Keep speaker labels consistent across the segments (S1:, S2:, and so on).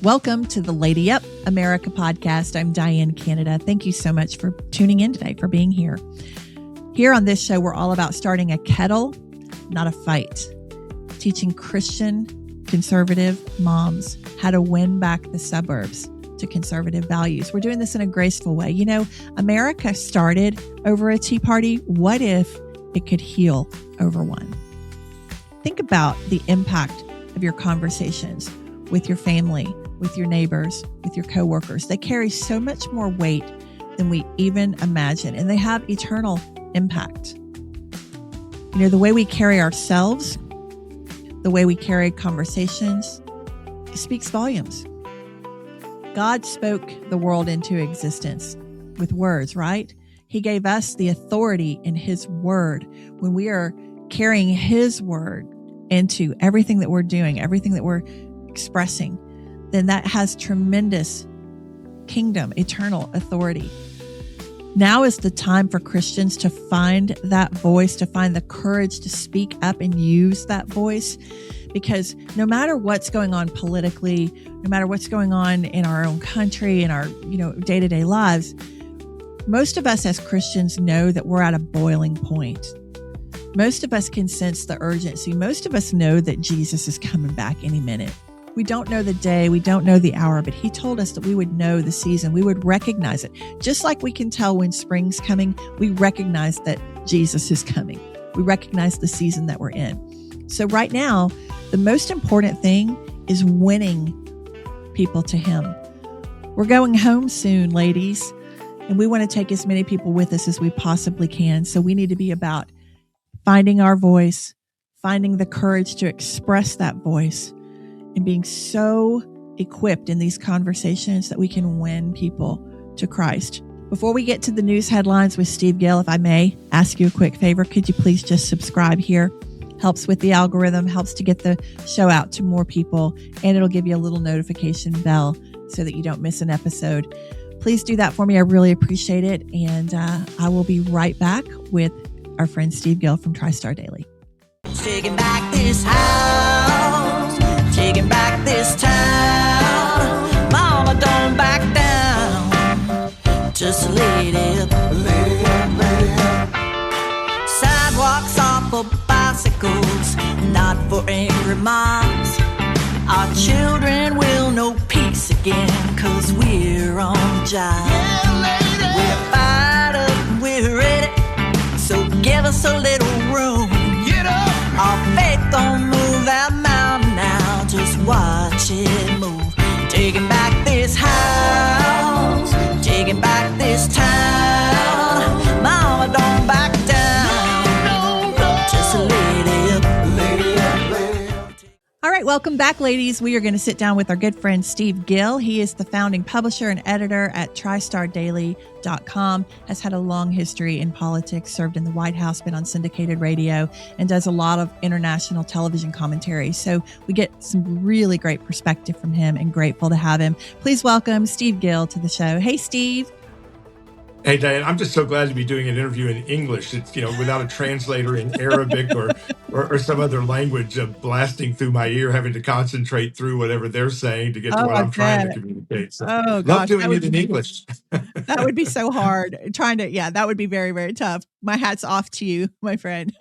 S1: Welcome to the Lady Up America podcast. I'm Diane Canada. Thank you so much for tuning in today, for being here. Here on this show, we're all about starting a kettle, not a fight, teaching Christian conservative moms how to win back the suburbs to conservative values. We're doing this in a graceful way. You know, America started over a Tea Party. What if it could heal over one? Think about the impact of your conversations with your family, with your neighbors, with your coworkers. They carry so much more weight than we even imagine, and they have eternal impact. You know, the way we carry ourselves, the way we carry conversations, it speaks volumes. God spoke the world into existence with words, right? He gave us the authority in His word. When we are carrying His word into everything that we're doing, everything that we're expressing, then that has tremendous kingdom, eternal authority. Now is the time for Christians to find that voice, to find the courage to speak up and use that voice. Because no matter what's going on politically, no matter what's going on in our own country, in our, day-to-day lives, most of us as Christians know that we're at a boiling point. Most of us can sense the urgency. Most of us know that Jesus is coming back any minute. We don't know the day, we don't know the hour, but He told us that we would know the season. We would recognize it. Just like we can tell when spring's coming, we recognize that Jesus is coming. We recognize the season that we're in. So right now, the most important thing is winning people to Him. We're going home soon, ladies, and we want to take as many people with us as we possibly can. So we need to be about finding our voice, finding the courage to express that voice, and being so equipped in these conversations that we can win people to Christ. Before we get to the news headlines with Steve Gill, if I may ask you a quick favor, could you please just subscribe here? Helps with the algorithm, helps to get the show out to more people, and it'll give you a little notification bell so that you don't miss an episode. Please do that for me. I really appreciate it. And I will be right back with our friend Steve Gill from TriStar Daily.
S2: Taking back this house, taking back this town. Mama, don't back down. Just lay it up, lay it up, lay it up. Sidewalks are for bicycles, not for angry moms. Our children will know peace again, 'cause we're on the job. Yeah, lady. We're fired up and we're ready, so give us a little room. Get up. Our faith don't move that mountain now, just watch it move. Taking back this house, taking back this town. Mama, don't back down. Just a lady up, lady up, lady up.
S1: All right, welcome back, ladies. We are going to sit down with our good friend Steve Gill. He is the founding publisher and editor at TriStarDaily.com, has had a long history in politics, served in the White House, been on syndicated radio, and does a lot of international television commentary. So we get some really great perspective from him, and grateful to have him. Please welcome Steve Gill to the show. Hey, Steve.
S3: Hey, Diane, I'm just so glad to be doing an interview in English. It's, without a translator in Arabic or some other language blasting through my ear, having to concentrate through whatever they're saying to get to what I'm trying to communicate. So love doing it in English.
S1: That would be so hard. That would be very, very tough. My hat's off to you, my friend.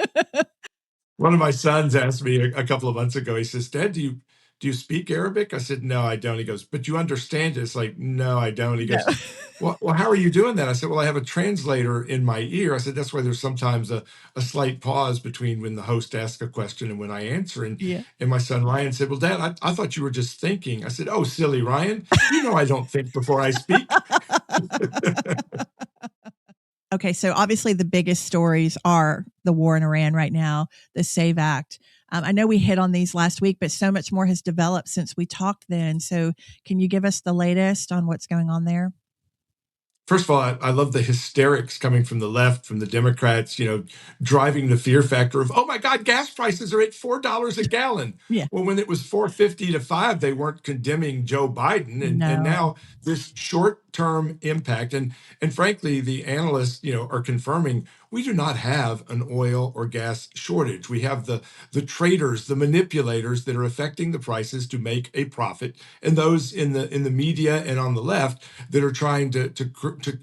S3: One of my sons asked me a couple of months ago, he says, Dad, do you speak Arabic? I said, no, I don't. He goes, but you understand it? It's like, no, I don't. He goes, well, how are you doing that? I said, well, I have a translator in my ear. I said, that's why there's sometimes a slight pause between when the host asks a question and when I answer. And my son Ryan said, well, Dad, I thought you were just thinking. I said, oh, silly Ryan, I don't think before I speak.
S1: Okay, so obviously the biggest stories are the war in Iran right now, the SAVE Act. I know we hit on these last week, but so much more has developed since we talked then. So can you give us the latest on what's going on there?
S3: First of all, I love the hysterics coming from the left, from the Democrats, driving the fear factor of, oh my God, gas prices are at $4 a gallon.
S1: Yeah.
S3: Well, when it was $4.50 to $5, they weren't condemning Joe Biden. And now this short-term impact, and frankly, the analysts, are confirming we do not have an oil or gas shortage. We have the traders, the manipulators that are affecting the prices to make a profit, and those in the media and on the left that are trying to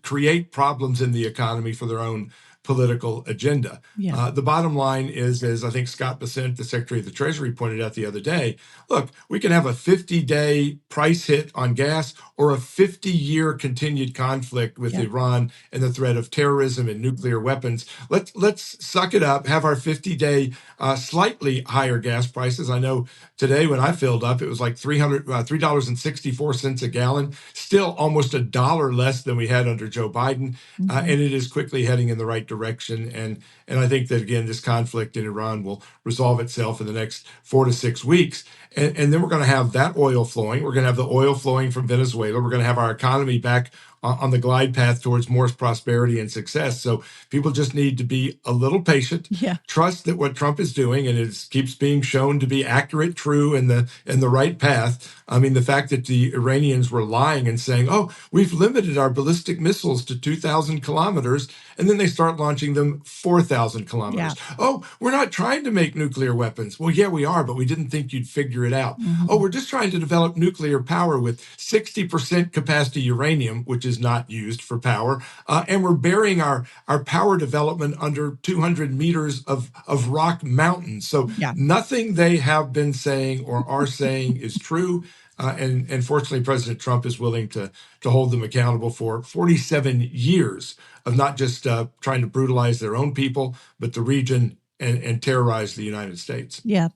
S3: create problems in the economy for their own political agenda.
S1: Yeah.
S3: The bottom line is, as I think Scott Bessent, the Secretary of the Treasury, pointed out the other day, look, we can have a 50-day price hit on gas or a 50-year continued conflict with Iran and the threat of terrorism and nuclear weapons. Let's suck it up, have our 50-day slightly higher gas prices. I know today when I filled up, it was like $3.64 a gallon, still almost $1 less than we had under Joe Biden, and it is quickly heading in the right direction. And I think that, again, this conflict in Iran will resolve itself in the next 4 to 6 weeks. And then we're going to have that oil flowing. We're going to have the oil flowing from Venezuela. We're going to have our economy back on the glide path towards more prosperity and success. So people just need to be a little patient, trust that what Trump is doing, and it keeps being shown to be accurate, true, and the right path. I mean, the fact that the Iranians were lying and saying, oh, we've limited our ballistic missiles to 2,000 kilometers, and then they start launching them 4,000 kilometers. Oh, we're not trying to make nuclear weapons. Well, yeah, we are, but we didn't think you'd figure it out. Oh, we're just trying to develop nuclear power with 60% capacity uranium, which is not used for power. And we're burying our power development under 200 meters of rock mountains. So nothing they have been saying or are saying is true. And fortunately, President Trump is willing to hold them accountable for 47 years of not just trying to brutalize their own people, but the region and terrorize the United States.
S1: Yeah.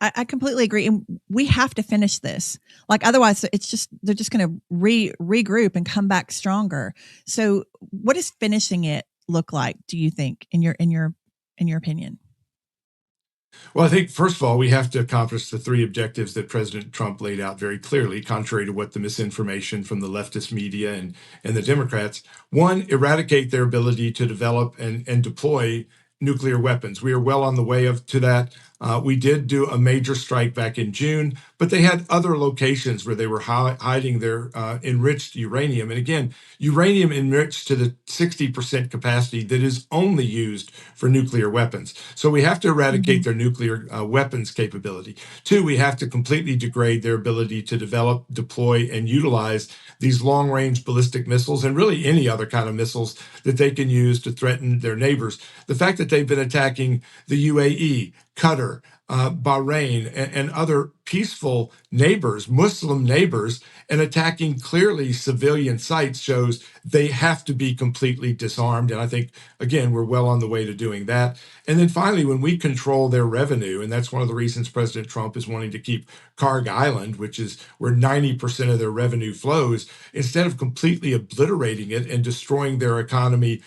S1: I completely agree. And we have to finish this. Like, otherwise they're just going to regroup and come back stronger. So what does finishing it look like, do you think, in your opinion?
S3: Well, I think, first of all, we have to accomplish the 3 objectives that President Trump laid out very clearly, contrary to what the misinformation from the leftist media and the Democrats. 1, eradicate their ability to develop and deploy nuclear weapons. We are well on the way to that. We did do a major strike back in June, but they had other locations where they were hiding their enriched uranium. And again, uranium enriched to the 60% capacity that is only used for nuclear weapons. So we have to eradicate their nuclear weapons capability. 2, we have to completely degrade their ability to develop, deploy, and utilize these long-range ballistic missiles and really any other kind of missiles that they can use to threaten their neighbors. The fact that they've been attacking the UAE, Qatar, Bahrain, and other peaceful neighbors, Muslim neighbors, and attacking clearly civilian sites shows they have to be completely disarmed. And I think, again, we're well on the way to doing that. And then finally, when we control their revenue, and that's one of the reasons President Trump is wanting to keep Kharg Island, which is where 90% of their revenue flows, instead of completely obliterating it and destroying their economy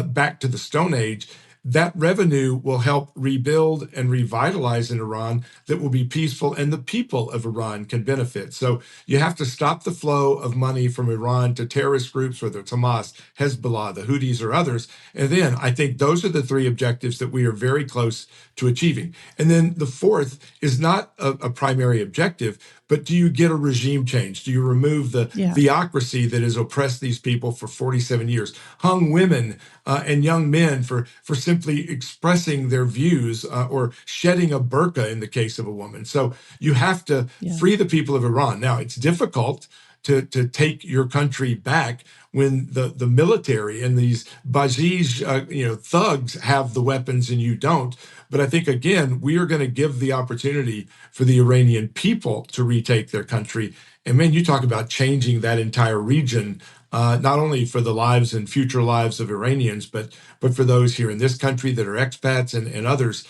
S3: back to the Stone Age, that revenue will help rebuild and revitalize in Iran that will be peaceful, and the people of Iran can benefit. So you have to stop the flow of money from Iran to terrorist groups, whether it's Hamas, Hezbollah, the Houthis, or others. And then I think those are the 3 objectives that we are very close to achieving. And then the 4th is not a primary objective, but do you get a regime change? Do you remove the theocracy that has oppressed these people for 47 years, hung women and young men for simply expressing their views or shedding a burqa in the case of a woman? So you have to free the people of Iran. Now, it's difficult to take your country back when the military and these Basij, thugs have the weapons and you don't. But I think, again, we are going to give the opportunity for the Iranian people to retake their country. And man, you talk about changing that entire region, not only for the lives and future lives of Iranians, but for those here in this country that are expats and others.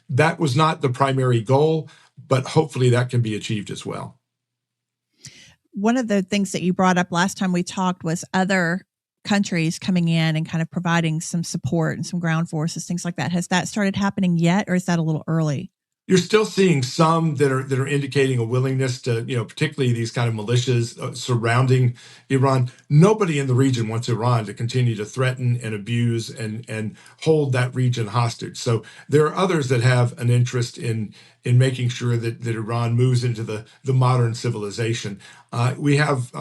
S3: That was not the primary goal, but hopefully that can be achieved as well.
S1: One of the things that you brought up last time we talked was other countries coming in and kind of providing some support and some ground forces, things like that. Has that started happening yet, or is that a little early?
S3: You're still seeing some that are indicating a willingness to, particularly these kind of militias surrounding Iran. Nobody in the region wants Iran to continue to threaten and abuse and hold that region hostage. So there are others that have an interest in in making sure that Iran moves into the modern civilization. We have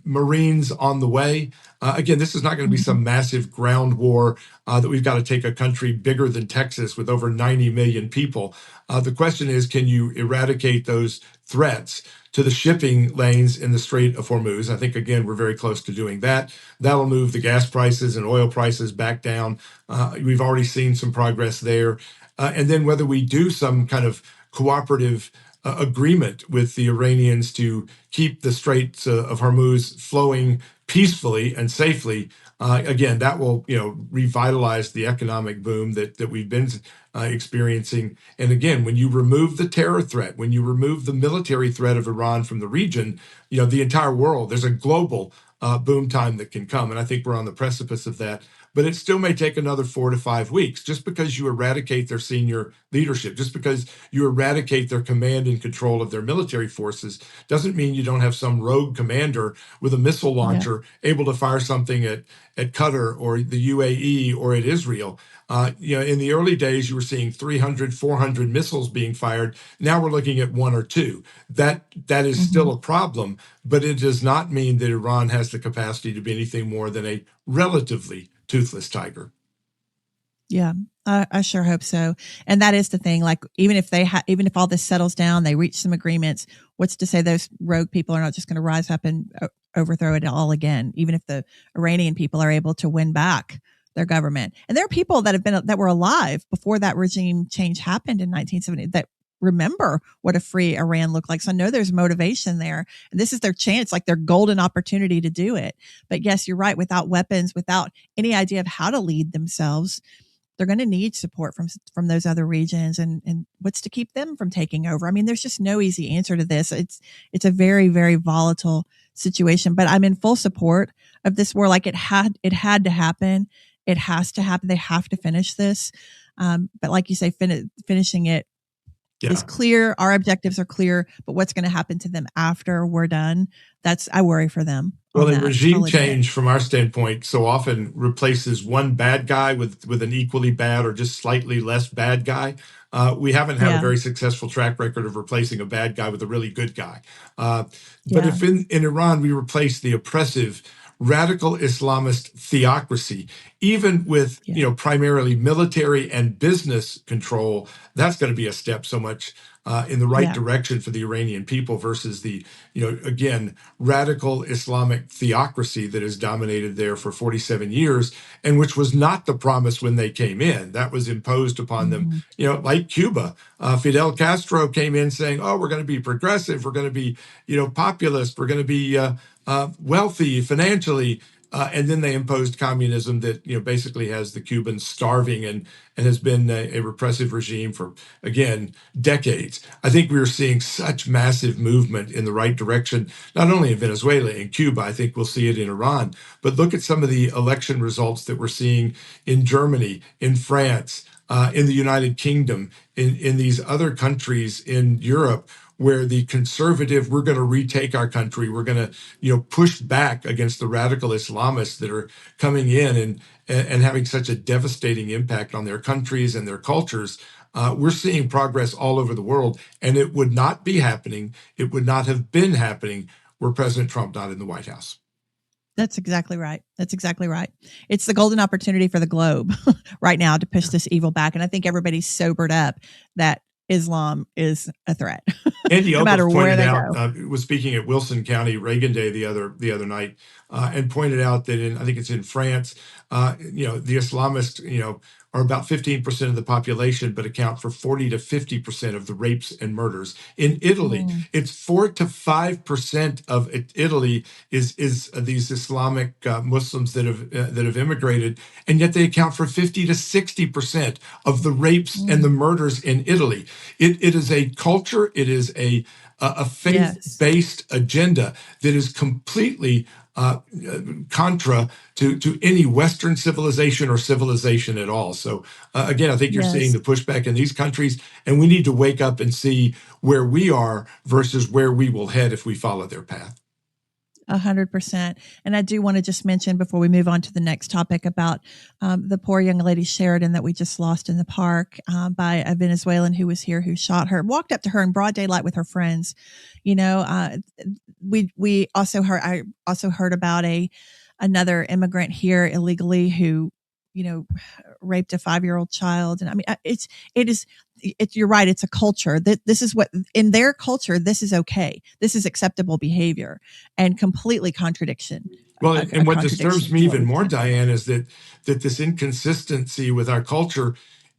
S3: Marines on the way. Again, this is not going to be some massive ground war that we've got to take a country bigger than Texas with over 90 million people. The question is, can you eradicate those threats to the shipping lanes in the Strait of Hormuz? I think, again, we're very close to doing that. That'll move the gas prices and oil prices back down. We've already seen some progress there. And then whether we do some kind of cooperative agreement with the Iranians to keep the Straits of Hormuz flowing peacefully and safely, again, that will revitalize the economic boom that we've been experiencing. And again, when you remove the terror threat, when you remove the military threat of Iran from the region, the entire world, there's a global boom time that can come. And I think we're on the precipice of that. But it still may take another 4 to 5 weeks. Just because you eradicate their senior leadership, just because you eradicate their command and control of their military forces, doesn't mean you don't have some rogue commander with a missile launcher able to fire something at Qatar or the UAE or at Israel. In the early days, you were seeing 300, 400 missiles being fired. Now we're looking at 1 or 2. That is still a problem, but it does not mean that Iran has the capacity to be anything more than a relatively toothless tiger.
S1: Yeah, I sure hope so. And that is the thing. Like, even if all this settles down, they reach some agreements, what's to say those rogue people are not just going to rise up and overthrow it all again, even if the Iranian people are able to win back their government. And there are people that were alive before that regime change happened in 1970 that remember what a free Iran looked like. So I know there's motivation there, and this is their chance, like their golden opportunity to do it. But yes, you're right. Without weapons, without any idea of how to lead themselves, they're going to need support from those other regions. And what's to keep them from taking over? I mean, there's just no easy answer to this. It's a very, very volatile situation, but I'm in full support of this war. Like, it had to happen. It has to happen. They have to finish this. But like you say, finishing it is clear. Our objectives are clear, but what's going to happen to them after we're done? I worry for them.
S3: Well, and regime change from our standpoint so often replaces one bad guy with an equally bad or just slightly less bad guy. We haven't had a very successful track record of replacing a bad guy with a really good guy. But if in Iran we replace the oppressive radical Islamist theocracy, even with primarily military and business control, that's going to be a step so much in the right direction for the Iranian people versus the again radical Islamic theocracy that has dominated there for 47 years, and which was not the promise when they came in. That was imposed upon them, like Cuba. Fidel Castro came in saying, "Oh, we're going to be progressive, we're going to be populist, we're going to be wealthy financially," and then they imposed communism that basically has the Cubans starving and has been a repressive regime for, again, decades. I think we are seeing such massive movement in the right direction, not only in Venezuela and Cuba. I think we'll see it in Iran. But look at some of the election results that we're seeing in Germany, in France, in the United Kingdom, in these other countries in Europe, where the conservative, we're going to retake our country, we're going to push back against the radical Islamists that are coming in and having such a devastating impact on their countries and their cultures. We're seeing progress all over the world, and it would not be happening, it would not have been happening were President Trump not in the White House.
S1: That's exactly right. That's exactly right. It's the golden opportunity for the globe right now to push this evil back. And I think everybody's sobered up that Islam is a threat.
S3: Andy
S1: no matter where they
S3: go. Was speaking at Wilson County Reagan Day the other night, and pointed out that I think it's in France, the Islamists, are about 15% of the population, but account for 40 to 50% of the rapes and murders. In Italy, it's 4 to 5% of Italy is these Islamic Muslims that have immigrated, and yet they account for 50 to 60% of the rapes and the murders in Italy. It is a culture. It is a faith-based agenda that is completely contra to any Western civilization or civilization at all. So again, I think you're seeing the pushback in these countries, and we need to wake up and see where we are versus where we will head if we follow their path.
S1: 100%. And I do want to just mention before we move on to the next topic about the poor young lady Sheridan that we just lost in the park by a Venezuelan who was here, who shot her, walked up to her in broad daylight with her friends. You know, we also heard, I also heard about another immigrant here illegally who, you know, raped a 5-year-old child. And I mean, you're right. It's a culture that this is what in their culture, this is okay. This is acceptable behavior and completely contradiction.
S3: Well, and what disturbs me even more,
S1: do.
S3: Diane, is that this inconsistency with our culture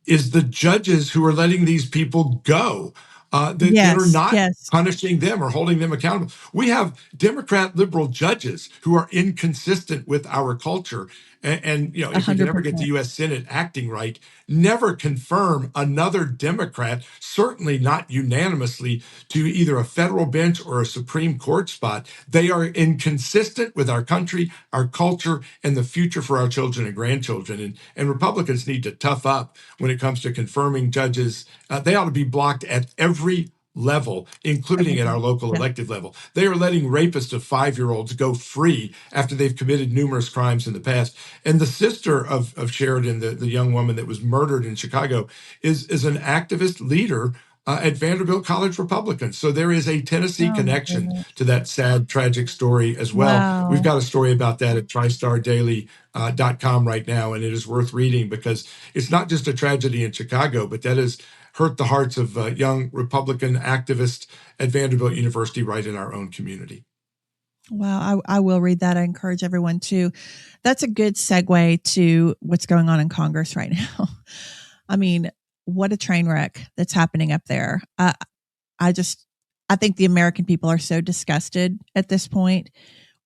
S3: is the judges who are letting these people go, that are not punishing them or holding them accountable. We have Democrat liberal judges who are inconsistent with our culture. And you know, if we can ever get the U.S. Senate acting right, never confirm another Democrat, certainly not unanimously, to either a federal bench or a Supreme Court spot. They are inconsistent with our country, our culture, and the future for our children and grandchildren. And Republicans need to tough up when it comes to confirming judges. They ought to be blocked at every level, including at our local elected level. They are letting rapists of 5-year-olds go free after they've committed numerous crimes in the past. And the sister of Sheridan, the young woman that was murdered in Chicago, is an activist leader at Vanderbilt College Republicans. So there is a Tennessee connection to that sad, tragic story as well. Wow. We've got a story about that at TristarDaily.com right now, and it is worth reading because it's not just a tragedy in Chicago, but that has hurt the hearts of young Republican activists at Vanderbilt University right in our own community.
S1: Wow, I will read that. I encourage everyone to. That's a good segue to what's going on in Congress right now. I mean, what a train wreck that's happening up there. I think the American people are so disgusted at this point.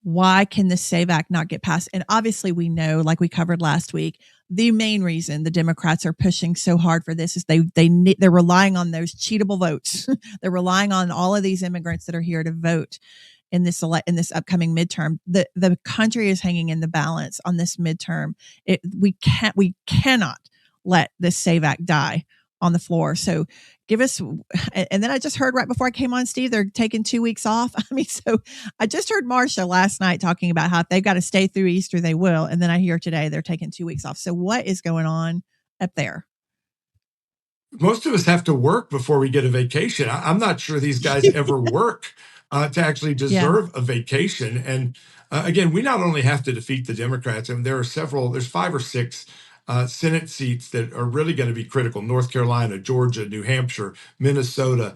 S1: Why can the SAVE Act not get passed? And obviously we know, like we covered last week, the main reason the Democrats are pushing so hard for this is they're relying on those cheatable votes. They're relying on all of these immigrants that are here to vote in this upcoming midterm. The country is hanging in the balance on this midterm. We cannot let this SAVE Act die on the floor. So give us, and then I just heard right before I came on, Steve, they're taking 2 weeks off. I mean, so I just heard Marsha last night talking about how if they've got to stay through Easter, they will. And then I hear today they're taking 2 weeks off. So what is going on up there?
S3: Most of us have to work before we get a vacation. I'm not sure these guys ever work to actually deserve a vacation. And again, we not only have to defeat the Democrats, and there's 5 or 6 Senate seats that are really going to be critical: North Carolina, Georgia, New Hampshire, Minnesota,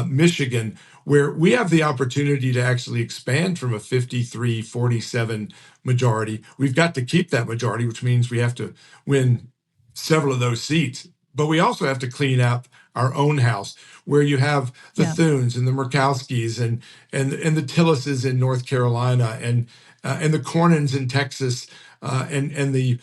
S3: Michigan, where we have the opportunity to actually expand from a 53-47 majority. We've got to keep that majority, which means we have to win several of those seats. But we also have to clean up our own house, where you have the Thunes and the Murkowskis and the Tillises in North Carolina and the Cornyn's in Texas and the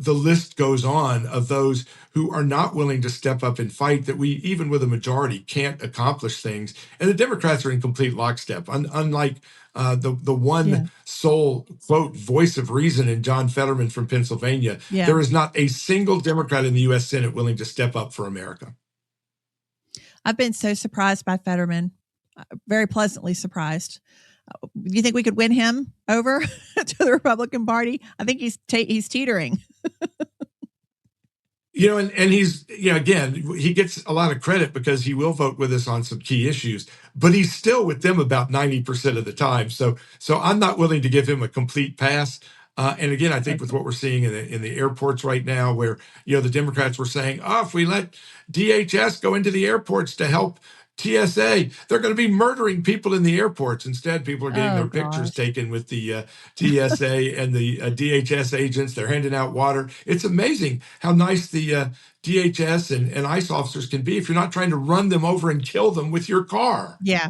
S3: list goes on of those who are not willing to step up and fight, that we, even with a majority, can't accomplish things. And the Democrats are in complete lockstep. Unlike the one sole, quote, voice of reason in John Fetterman from Pennsylvania, there is not a single Democrat in the U.S. Senate willing to step up for America.
S1: I've been so surprised by Fetterman, very pleasantly surprised. Do you think we could win him over to the Republican Party? I think he's teetering.
S3: And he's, again, he gets a lot of credit because he will vote with us on some key issues, but he's still with them about 90% of the time. So I'm not willing to give him a complete pass. And again, I think with what we're seeing in the airports right now, where, the Democrats were saying, if we let DHS go into the airports to help TSA, they're going to be murdering people in the airports. Instead, people are getting their pictures taken with the TSA and the DHS agents. They're handing out water. It's amazing how nice the DHS and ICE officers can be if you're not trying to run them over and kill them with your car.
S1: Yeah.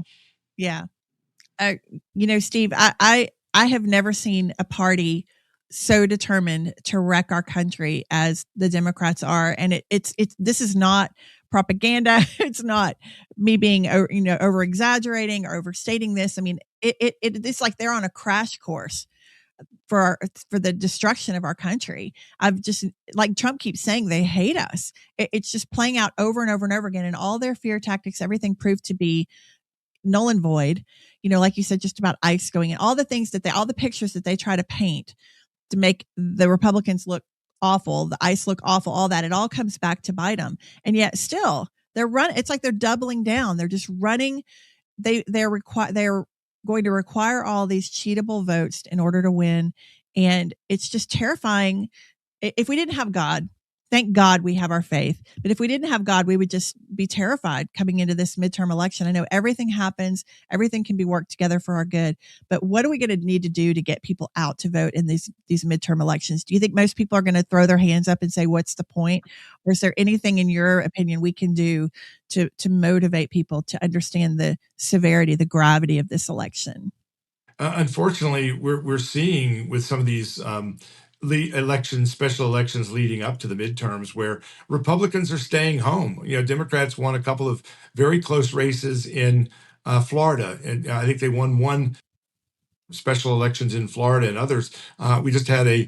S1: Steve, I have never seen a party so determined to wreck our country as the Democrats are. And this is not propaganda. It's not me being, over exaggerating or overstating this. I mean, it's like they're on a crash course for the destruction of our country. I've just, like Trump keeps saying, they hate us. It's just playing out over and over and over again. And all their fear tactics, everything proved to be null and void. Like you said, just about ICE going in, all the things all the pictures that they try to paint to make the Republicans look awful, the ICE look awful, all that, it all comes back to bite them. And yet still it's like they're doubling down. They're just running. They're going to require all these cheatable votes in order to win. And it's just terrifying. If we didn't have God, thank God we have our faith. But if we didn't have God, we would just be terrified coming into this midterm election. I know everything happens. Everything can be worked together for our good. But what are we going to need to do to get people out to vote in these midterm elections? Do you think most people are going to throw their hands up and say, what's the point? Or is there anything, in your opinion, we can do to motivate people to understand the severity, the gravity of this election?
S3: Unfortunately, we're seeing with some of these special elections leading up to the midterms, where Republicans are staying home. Democrats won a couple of very close races in Florida, and I think they won one special elections in Florida and others. We just had a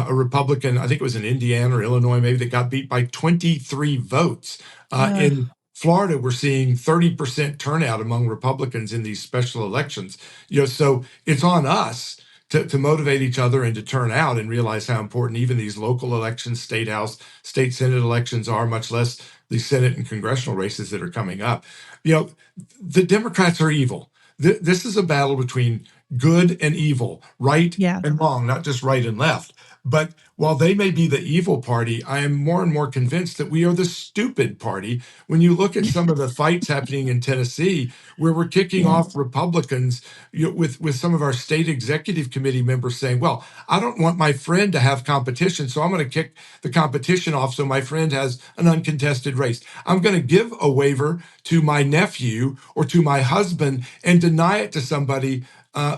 S3: Republican, I think it was in Indiana or Illinois, maybe, that got beat by 23 votes. In Florida, we're seeing 30% turnout among Republicans in these special elections. So it's on us to motivate each other and to turn out and realize how important even these local elections, state house, state senate elections are, much less the Senate and congressional races that are coming up. The Democrats are evil. This is a battle between good and evil, right and wrong, not just right and left. But while they may be the evil party, I am more and more convinced that we are the stupid party. When you look at some of the fights happening in Tennessee, where we're kicking off Republicans, with some of our state executive committee members saying, well, I don't want my friend to have competition, so I'm going to kick the competition off so my friend has an uncontested race. I'm going to give a waiver to my nephew or to my husband and deny it to somebody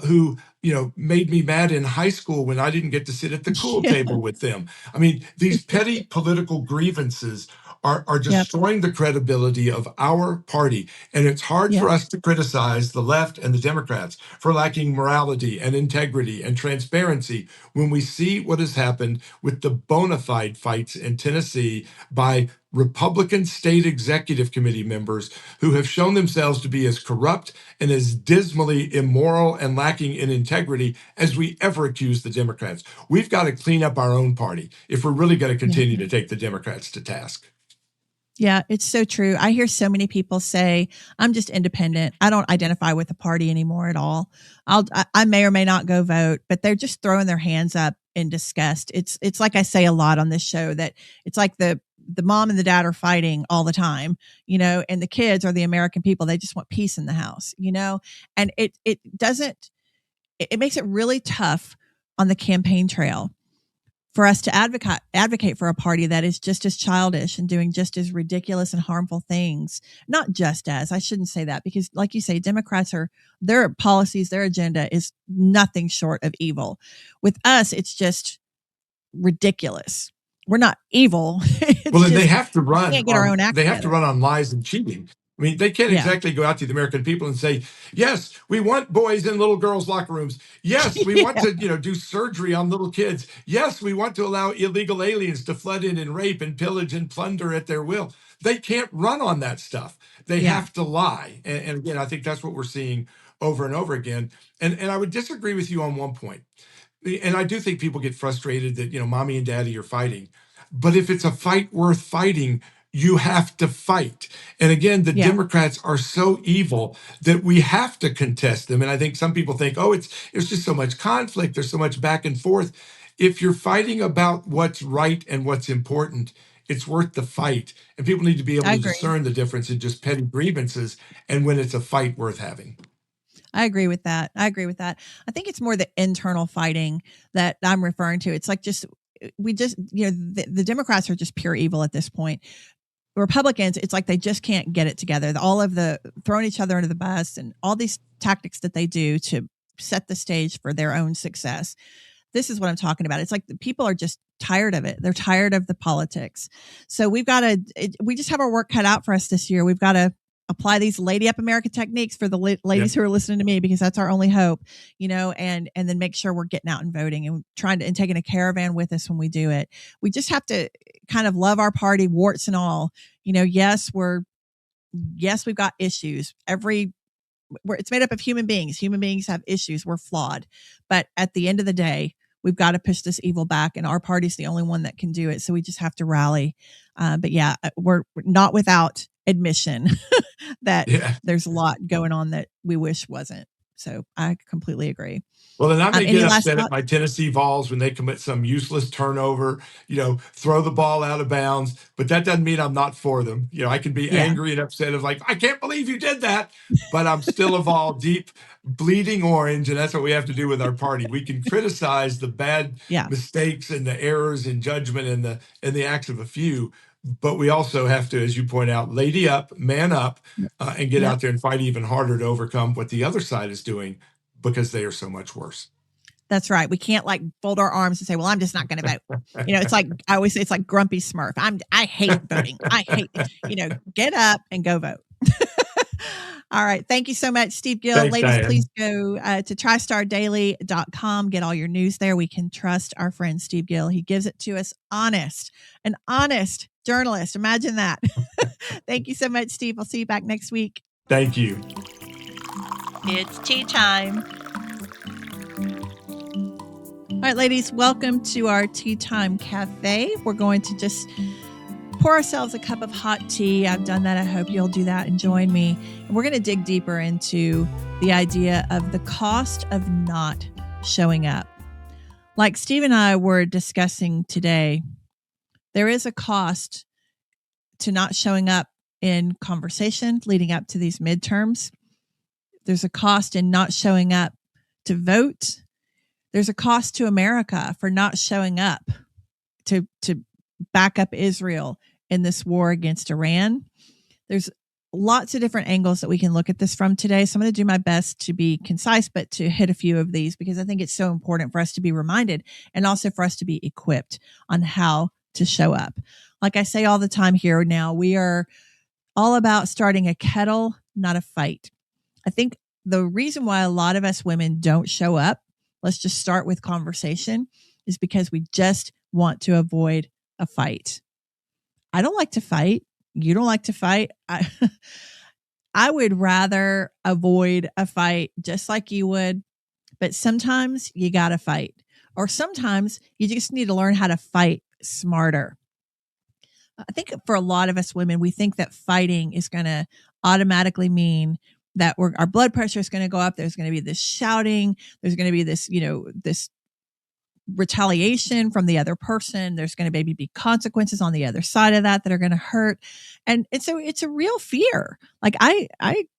S3: who made me mad in high school when I didn't get to sit at the pool table with them. I mean, these petty political grievances are destroying the credibility of our party. And it's hard for us to criticize the left and the Democrats for lacking morality and integrity and transparency when we see what has happened with the bona fide fights in Tennessee by Republican state executive committee members who have shown themselves to be as corrupt and as dismally immoral and lacking in integrity as we ever accuse the Democrats. We've got to clean up our own party if we're really going to continue to take the Democrats to task.
S1: Yeah, it's so true. I hear so many people say, I'm just independent. I don't identify with the party anymore at all. I may or may not go vote, but they're just throwing their hands up in disgust. It's like I say a lot on this show, that it's like the mom and the dad are fighting all the time, and the kids are the American people. They just want peace in the house, and it makes it really tough on the campaign trail for us to advocate for a party that is just as childish and doing just as ridiculous and harmful things. Not just as, I shouldn't say that, because like you say, Democrats their policies, their agenda is nothing short of evil. With us, it's just ridiculous. We're not evil.
S3: Well, then they have to run.
S1: Can't get our own act
S3: they have
S1: together.
S3: to run on lies and cheating. I mean, they can't exactly go out to the American people and say, yes, we want boys in little girls' locker rooms. Yes, we want to, do surgery on little kids. Yes, we want to allow illegal aliens to flood in and rape and pillage and plunder at their will. They can't run on that stuff. They have to lie. And again, I think that's what we're seeing over and over again. And I would disagree with you on one point. And I do think people get frustrated that, mommy and daddy are fighting. But if it's a fight worth fighting, you have to fight. And again, the Democrats are so evil that we have to contest them. And I think some people think, it's just so much conflict. There's so much back and forth. If you're fighting about what's right and what's important, it's worth the fight. And people need to be able to discern the difference in just petty grievances and when it's a fight worth having.
S1: I agree with that. I think it's more the internal fighting that I'm referring to. It's like the Democrats are just pure evil at this point. Republicans, it's like they just can't get it together. All of the throwing each other under the bus and all these tactics that they do to set the stage for their own success. This is what I'm talking about. It's like the people are just tired of it. They're tired of the politics. So we just have our work cut out for us this year. We've got to apply these lady up America techniques for the ladies who are listening to me, because that's our only hope, and then make sure we're getting out and voting and and taking a caravan with us when we do it. We just have to kind of love our party, warts and all. Yes, we've got issues. Every it's made up of human beings. Human beings have issues. We're flawed. But at the end of the day, we've got to push this evil back, and our party's the only one that can do it. So we just have to rally. But yeah, we're not without admission that there's a lot going on that we wish wasn't. So I completely agree.
S3: Well, then I may get upset at my Tennessee Vols when they commit some useless turnover, throw the ball out of bounds, but that doesn't mean I'm not for them. I can be angry and upset of like, I can't believe you did that, but I'm still a Vol deep, bleeding orange, and that's what we have to do with our party. We can criticize the bad mistakes and the errors in judgment and the acts of a few, but we also have to, as you point out, lady up, man up, and get out there and fight even harder to overcome what the other side is doing, because they are so much worse.
S1: That's right. We can't like fold our arms and say, well, I'm just not going to vote. It's like, I always say it's like grumpy Smurf. I hate voting. I hate, get up and go vote. All right. Thank you so much, Steve Gill.
S3: Thanks,
S1: Ladies,
S3: Diane.
S1: please go to tristardaily.com. Get all your news there. We can trust our friend Steve Gill. He gives it to us honest, an honest journalist. Imagine that. Thank you so much, Steve. I'll see you back next week.
S3: Thank you.
S1: It's tea time. All right, ladies, welcome to our Tea Time Cafe. We're going to just pour ourselves a cup of hot tea. I've done that. I hope you'll do that and join me. And we're going to dig deeper into the idea of the cost of not showing up. Like Steve and I were discussing today, there is a cost to not showing up in conversation leading up to these midterms. There's a cost in not showing up to vote. There's a cost to America for not showing up to back up Israel in this war against Iran. There's lots of different angles that we can look at this from today. So I'm going to do my best to be concise, but to hit a few of these because I think it's so important for us to be reminded and also for us to be equipped on how to show up. Like I say all the time here now, we are all about starting a kettle, not a fight. I think the reason why a lot of us women don't show up, let's just start with conversation, is because we just want to avoid a fight. I don't like to fight. You don't like to fight. I would rather avoid a fight just like you would, but sometimes you got to fight. Or sometimes you just need to learn how to fight smarter. I think for a lot of us women, we think that fighting is going to automatically mean that our blood pressure is going to go up. There's going to be this shouting. There's going to be this, this retaliation from the other person. There's going to maybe be consequences on the other side of that are going to hurt. And so it's a real fear. Like I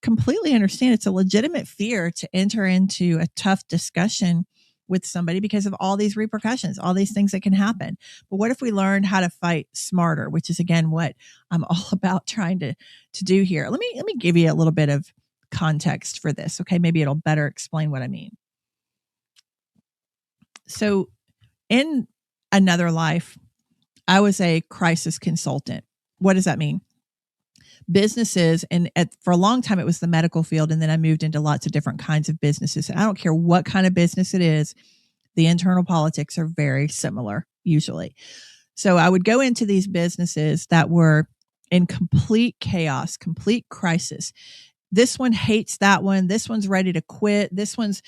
S1: completely understand it's a legitimate fear to enter into a tough discussion with somebody because of all these repercussions, all these things that can happen. But what if we learned how to fight smarter, which is again what I'm all about trying to do here. Let me give you a little bit of context for this. Okay. Maybe it'll better explain what I mean. So in another life, I was a crisis consultant. What does that mean? Businesses, and for a long time, it was the medical field. And then I moved into lots of different kinds of businesses. And I don't care what kind of business it is, the internal politics are very similar usually. So I would go into these businesses that were in complete chaos, complete crisis. This one hates that one. This one's ready to quit. This one's,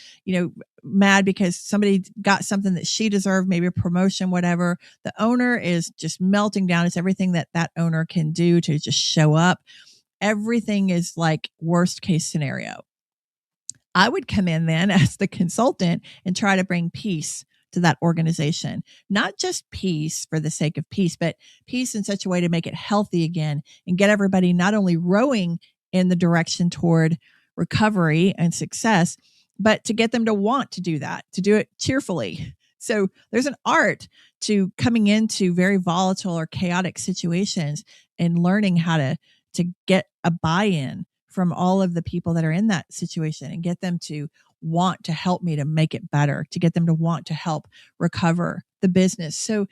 S1: mad because somebody got something that she deserved, maybe a promotion, whatever. The owner is just melting down. It's everything that owner can do to just show up. Everything is like worst case scenario. I would come in then as the consultant and try to bring peace to that organization. Not just peace for the sake of peace, but peace in such a way to make it healthy again and get everybody not only rowing in the direction toward recovery and success, but to get them to want to do that, to do it cheerfully. So there's an art to coming into very volatile or chaotic situations and learning how to get a buy-in from all of the people that are in that situation and get them to want to help me to make it better, to get them to want to help recover the business. So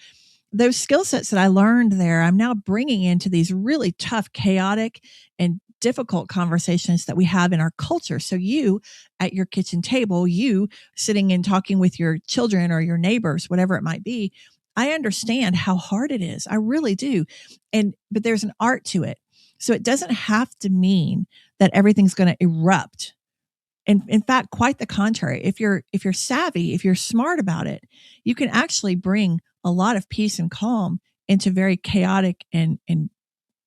S1: those skill sets that I learned there, I'm now bringing into these really tough, chaotic, and difficult conversations that we have in our culture. So you at your kitchen table, you sitting and talking with your children or your neighbors, whatever it might be, I understand how hard it is. I really do. But there's an art to it. So it doesn't have to mean that everything's going to erupt And in fact, quite the contrary. If you're savvy, if you're smart about it, you can actually bring a lot of peace and calm into very chaotic and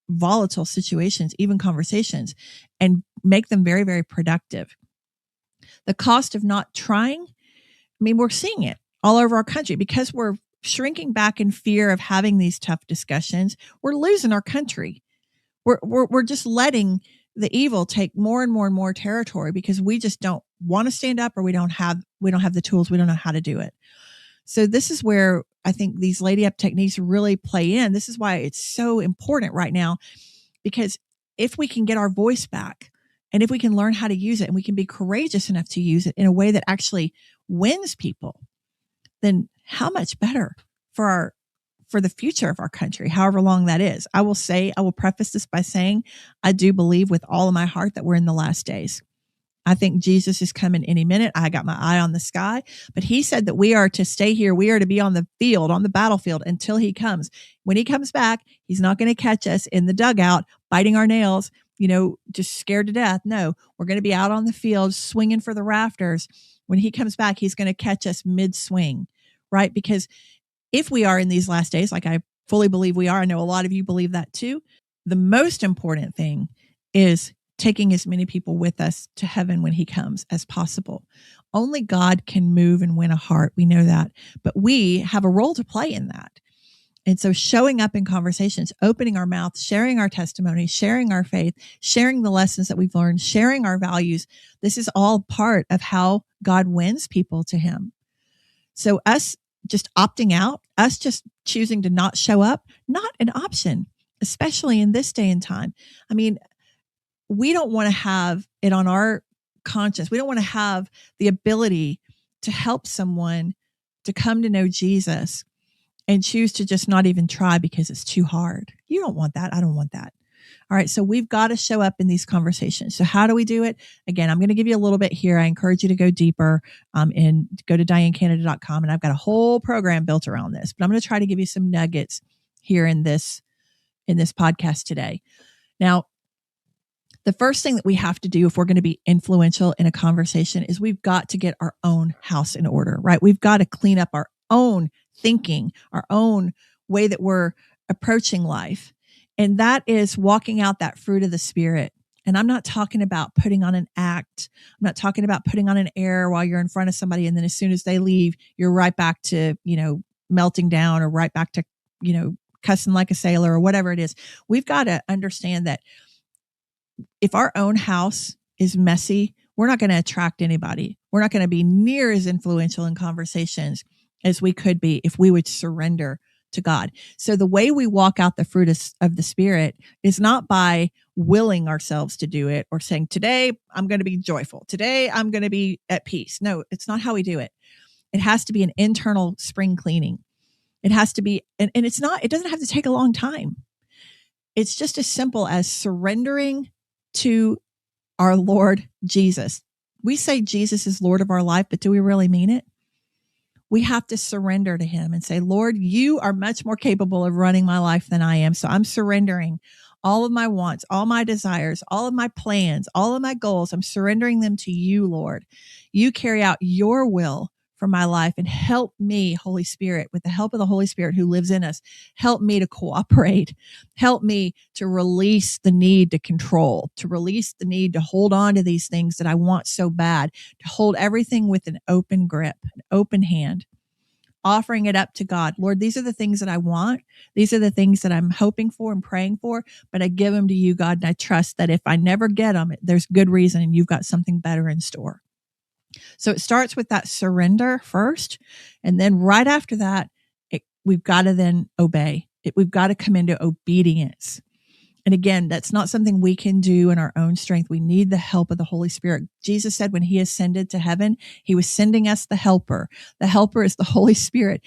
S1: volatile situations, even conversations, and make them very, very productive. The cost of not trying, I mean, we're seeing it all over our country because we're shrinking back in fear of having these tough discussions. We're losing our country. We're just letting the evil take more and more and more territory because we just don't want to stand up, or we don't have the tools. We don't know how to do it. So this is where I think these lady up techniques really play in. This is why it's so important right now, because if we can get our voice back, and if we can learn how to use it, and we can be courageous enough to use it in a way that actually wins people, then how much better for the future of our country, however long that is. I will preface this by saying, I do believe with all of my heart that we're in the last days. I think Jesus is coming any minute. I got my eye on the sky, but he said that we are to stay here. We are to be on the field, on the battlefield until he comes. When he comes back, he's not going to catch us in the dugout, biting our nails, just scared to death. No, we're going to be out on the field, swinging for the rafters. When he comes back, he's going to catch us mid-swing, right? Because if we are in these last days, like I fully believe we are, I know a lot of you believe that too, the most important thing is taking as many people with us to heaven when he comes as possible. Only God can move and win a heart. We know that, but we have a role to play in that. And so showing up in conversations, opening our mouth, sharing our testimony, sharing our faith, sharing the lessons that we've learned, sharing our values, this is all part of how God wins people to him. So us just opting out, us just choosing to not show up, not an option, especially in this day and time. I mean, we don't want to have it on our conscience. We don't want to have the ability to help someone to come to know Jesus and choose to just not even try because it's too hard. You don't want that. I don't want that. All right. So we've got to show up in these conversations. So how do we do it? Again, I'm going to give you a little bit here. I encourage you to go deeper and go to DianeCanada.com. And I've got a whole program built around this, but I'm going to try to give you some nuggets here in this podcast today. Now, the first thing that we have to do if we're going to be influential in a conversation is we've got to get our own house in order, right? We've got to clean up our own thinking, our own way that we're approaching life. And that is walking out that fruit of the Spirit. And I'm not talking about putting on an act. I'm not talking about putting on an air while you're in front of somebody. And then as soon as they leave, you're right back to, melting down, or right back to, cussing like a sailor, or whatever it is. We've got to understand that if our own house is messy, we're not going to attract anybody. We're not going to be near as influential in conversations as we could be if we would surrender to God. So the way we walk out the fruit of the Spirit is not by willing ourselves to do it or saying, today I'm going to be joyful. Today I'm going to be at peace. No, it's not how we do it. It has to be an internal spring cleaning. It has to be, and it doesn't have to take a long time. It's just as simple as surrendering to our Lord Jesus. We say Jesus is Lord of our life, but do we really mean it? We have to surrender to him and say, Lord, you are much more capable of running my life than I am. So I'm surrendering all of my wants, all my desires, all of my plans, all of my goals. I'm surrendering them to you, Lord. You carry out your will for my life and help me, Holy Spirit, with the help of the Holy Spirit who lives in us. Help me to cooperate. Help me to release the need to control, to release the need to hold on to these things that I want so bad, to hold everything with an open grip, an open hand, offering it up to God. Lord, these are the things that I want. These are the things that I'm hoping for and praying for, but I give them to you, God, and I trust that if I never get them, there's good reason and you've got something better in store. So it starts with that surrender first. And then right after that, we've got to then obey. We've got to come into obedience. And again, that's not something we can do in our own strength. We need the help of the Holy Spirit. Jesus said when he ascended to heaven, he was sending us the helper. The helper is the Holy Spirit.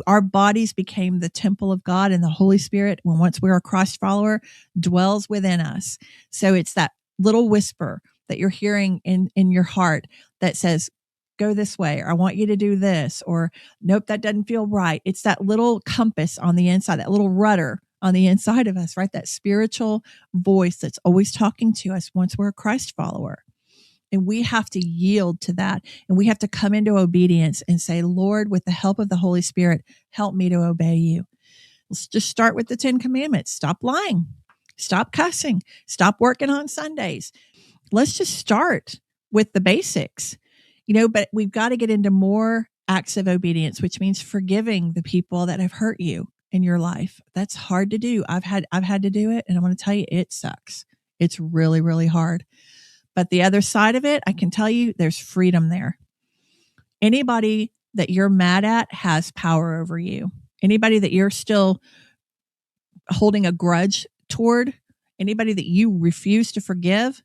S1: Our bodies became the temple of God, and the Holy Spirit, once we're a Christ follower, dwells within us. So it's that little whisper that you're hearing in your heart that says, go this way, or I want you to do this, or nope, that doesn't feel right. It's that little compass on the inside, that little rudder on the inside of us, right? That spiritual voice that's always talking to us once we're a Christ follower. And we have to yield to that. And we have to come into obedience and say, Lord, with the help of the Holy Spirit, help me to obey you. Let's just start with the 10 Commandments. Stop lying. Stop cussing. Stop working on Sundays. Let's just start with the basics, but we've got to get into more acts of obedience, which means forgiving the people that have hurt you in your life. That's hard to do. I've had to do it. And I'm going to tell you, it sucks. It's really, really hard. But the other side of it, I can tell you there's freedom there. Anybody that you're mad at has power over you. Anybody that you're still holding a grudge toward, anybody that you refuse to forgive,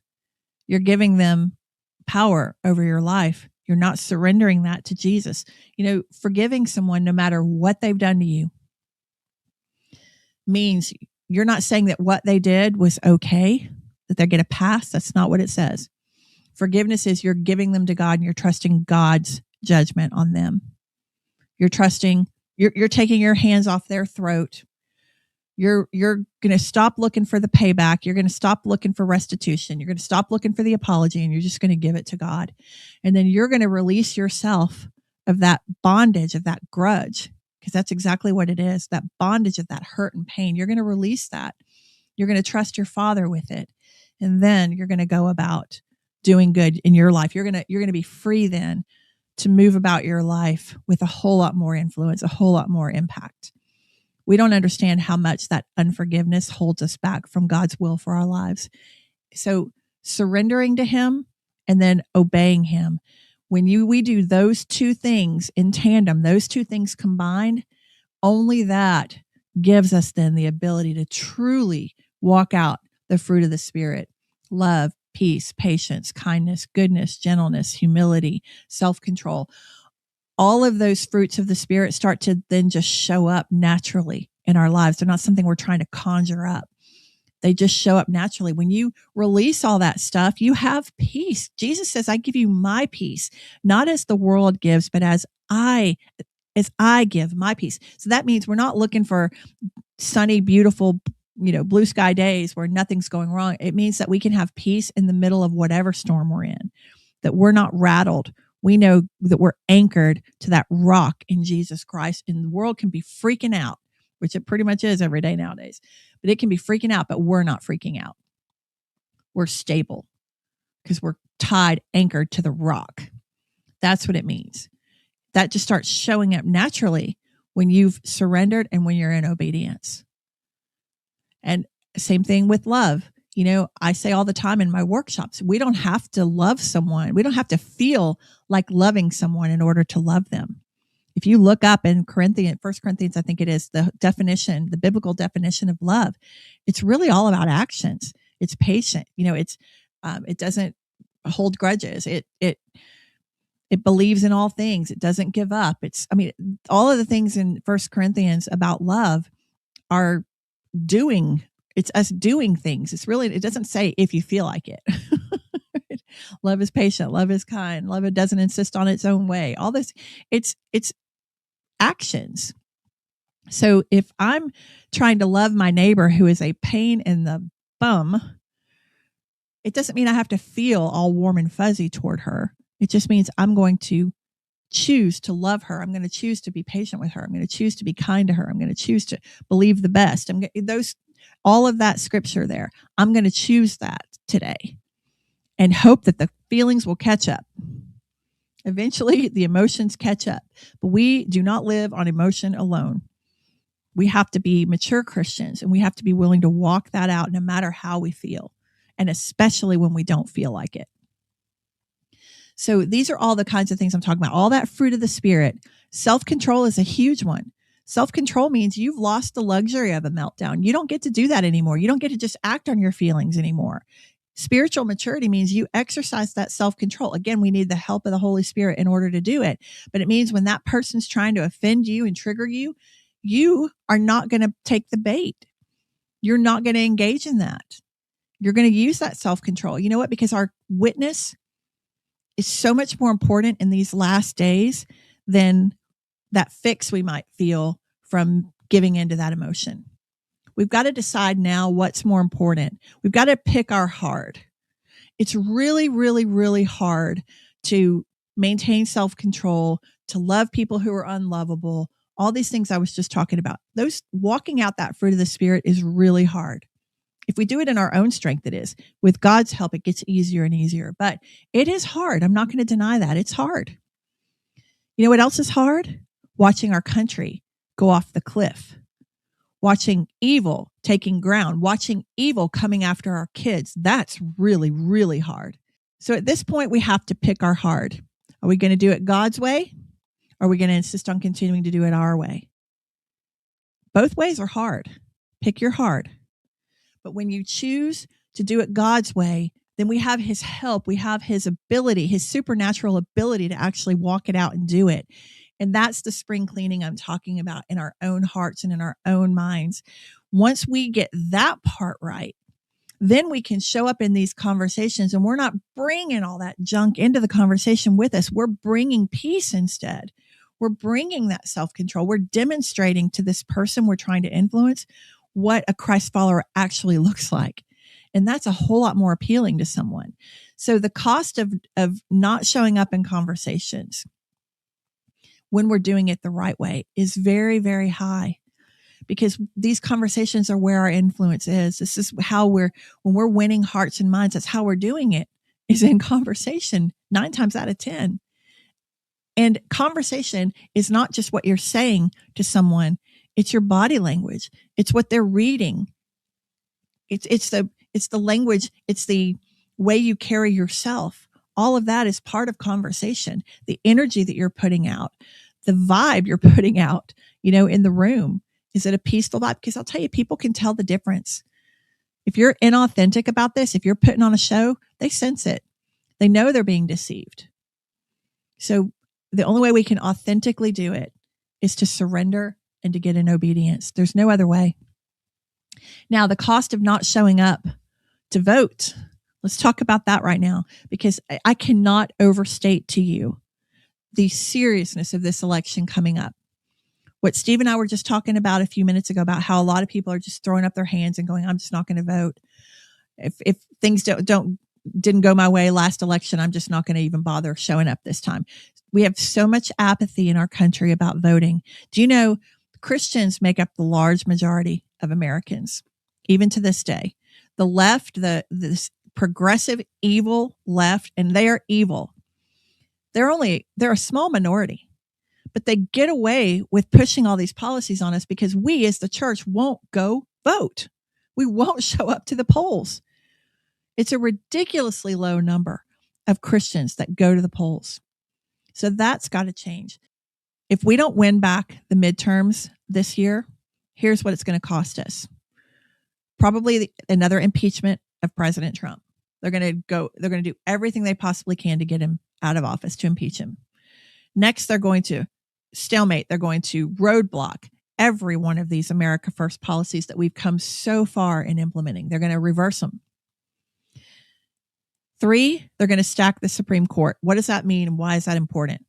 S1: you're giving them power over your life. You're not surrendering that to Jesus. Forgiving someone, no matter what they've done to you, means you're not saying that what they did was okay, that they're going to pass. That's not what it says. Forgiveness is you're giving them to God and you're trusting God's judgment on them. You're trusting, you're taking your hands off their throat. You're going to stop looking for the payback. You're going to stop looking for restitution. You're going to stop looking for the apology, and you're just going to give it to God. And then you're going to release yourself of that bondage, of that grudge, because that's exactly what it is, that bondage of that hurt and pain. You're going to release that. You're going to trust your Father with it. And then you're going to go about doing good in your life. You're going to be free then to move about your life with a whole lot more influence, a whole lot more impact. We don't understand how much that unforgiveness holds us back from God's will for our lives. So surrendering to Him and then obeying Him. When we do those two things in tandem, those two things combined, only that gives us then the ability to truly walk out the fruit of the Spirit: love, peace, patience, kindness, goodness, gentleness, humility, self-control. All of those fruits of the Spirit start to then just show up naturally in our lives. They're not something we're trying to conjure up. They just show up naturally. When you release all that stuff, you have peace. Jesus says, I give you my peace, not as the world gives, but as I give my peace. So that means we're not looking for sunny, beautiful, blue sky days where nothing's going wrong. It means that we can have peace in the middle of whatever storm we're in, that we're not rattled. We know that we're anchored to that rock in Jesus Christ, and the world can be freaking out, which it pretty much is every day nowadays, but it can be freaking out, but we're not freaking out. We're stable because we're tied, anchored to the rock. That's what it means. That just starts showing up naturally when you've surrendered and when you're in obedience. And same thing with love. I say all the time in my workshops, we don't have to love someone. We don't have to feel like loving someone in order to love them. If you look up in 1 Corinthians, I think it is, the definition, the biblical definition of love, it's really all about actions. It's patient. It doesn't hold grudges. It believes in all things. It doesn't give up. All of the things in 1 Corinthians about love are doing. It's us doing things. It doesn't say if you feel like it. Love is patient. Love is kind. Love, it doesn't insist on its own way. All this, it's actions. So if I'm trying to love my neighbor who is a pain in the bum, it doesn't mean I have to feel all warm and fuzzy toward her. It just means I'm going to choose to love her. I'm going to choose to be patient with her. I'm going to choose to be kind to her. I'm going to choose to believe the best. All of that scripture there, I'm going to choose that today and hope that the feelings will catch up. Eventually, the emotions catch up, but we do not live on emotion alone. We have to be mature Christians, and we have to be willing to walk that out no matter how we feel, and especially when we don't feel like it. So these are all the kinds of things I'm talking about. All that fruit of the Spirit. Self-control is a huge one. Self-control means you've lost the luxury of a meltdown. You don't get to do that anymore. You don't get to just act on your feelings anymore. Spiritual maturity means you exercise that self-control. Again, we need the help of the Holy Spirit in order to do it. But it means when that person's trying to offend you and trigger you, you are not going to take the bait. You're not going to engage in that. You're going to use that self-control. You know what? Because our witness is so much more important in these last days than that fix we might feel from giving into that emotion. We've got to decide now what's more important. We've got to pick our heart. It's really, really, really hard to maintain self-control, to love people who are unlovable, all these things I was just talking about. Those walking out that fruit of the Spirit is really hard. If we do it in our own strength, it is. With God's help, it gets easier and easier. But it is hard. I'm not going to deny that. It's hard. You know what else is hard? Watching our country go off the cliff. Watching evil taking ground. Watching evil coming after our kids. That's really, really hard. So at this point, we have to pick our hard. Are we going to do it God's way? Or are we going to insist on continuing to do it our way? Both ways are hard. Pick your hard. But when you choose to do it God's way, then we have his help. We have his ability, his supernatural ability to actually walk it out and do it. And that's the spring cleaning I'm talking about in our own hearts and in our own minds. Once we get that part right, then we can show up in these conversations and we're not bringing all that junk into the conversation with us. We're bringing peace instead. We're bringing that self-control. We're demonstrating to this person we're trying to influence what a Christ follower actually looks like. And that's a whole lot more appealing to someone. So the cost of not showing up in conversations when we're doing it the right way is very, very high, because these conversations are where our influence is. This is how when we're winning hearts and minds, that's how we're doing it, is in conversation 9 times out of 10. And conversation is not just what you're saying to someone. It's your body language. It's what they're reading. It's the language. It's the way you carry yourself. All of that is part of conversation. The energy that you're putting out, the vibe you're putting out, in the room. Is it a peaceful vibe? Because I'll tell you, people can tell the difference. If you're inauthentic about this, if you're putting on a show, they sense it. They know they're being deceived. So the only way we can authentically do it is to surrender and to get in obedience. There's no other way. Now, the cost of not showing up to vote. Let's talk about that right now, because I cannot overstate to you the seriousness of this election coming up. What Steve and I were just talking about a few minutes ago, about how a lot of people are just throwing up their hands and going, I'm just not going to vote. If things didn't go my way last election, I'm just not going to even bother showing up this time. We have so much apathy in our country about voting. Do you know Christians make up the large majority of Americans, even to this day? The left, this progressive, evil left, and they are evil. They're a small minority, but they get away with pushing all these policies on us because we as the church won't go vote. We won't show up to the polls. It's a ridiculously low number of Christians that go to the polls. So that's got to change. If we don't win back the midterms this year, here's what it's going to cost us. Probably another impeachment of President Trump. They're going to do everything they possibly can to get him out of office, to impeach him. Next, they're going to stalemate. They're going to roadblock every one of these America First policies that we've come so far in implementing. They're going to reverse them. 3, they're going to stack the Supreme Court. What does that mean, and why is that important?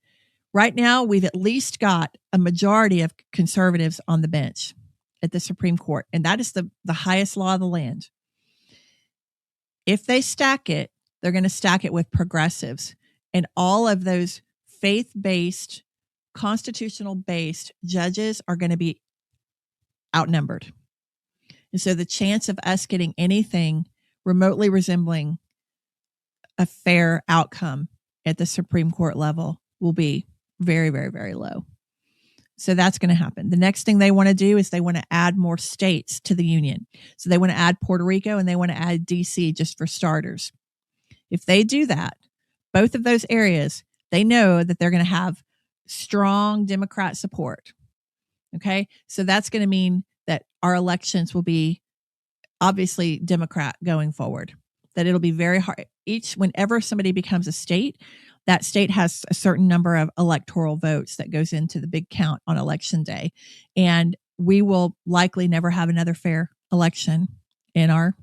S1: Right now, we've at least got a majority of conservatives on the bench at the Supreme Court, and that is the highest law of the land. If they stack it, they're going to stack it with progressives, and all of those faith-based, constitutional-based judges are going to be outnumbered. And so the chance of us getting anything remotely resembling a fair outcome at the Supreme Court level will be very, very, very low. So that's going to happen. The next thing they want to do is they want to add more states to the union. So they want to add Puerto Rico and they want to add DC just for starters. If they do that, both of those areas, they know that they're going to have strong Democrat support. Okay. So that's going to mean that our elections will be obviously Democrat going forward, that it'll be very hard. Whenever somebody becomes a state, that state has a certain number of electoral votes that goes into the big count on election day. And we will likely never have another fair election in our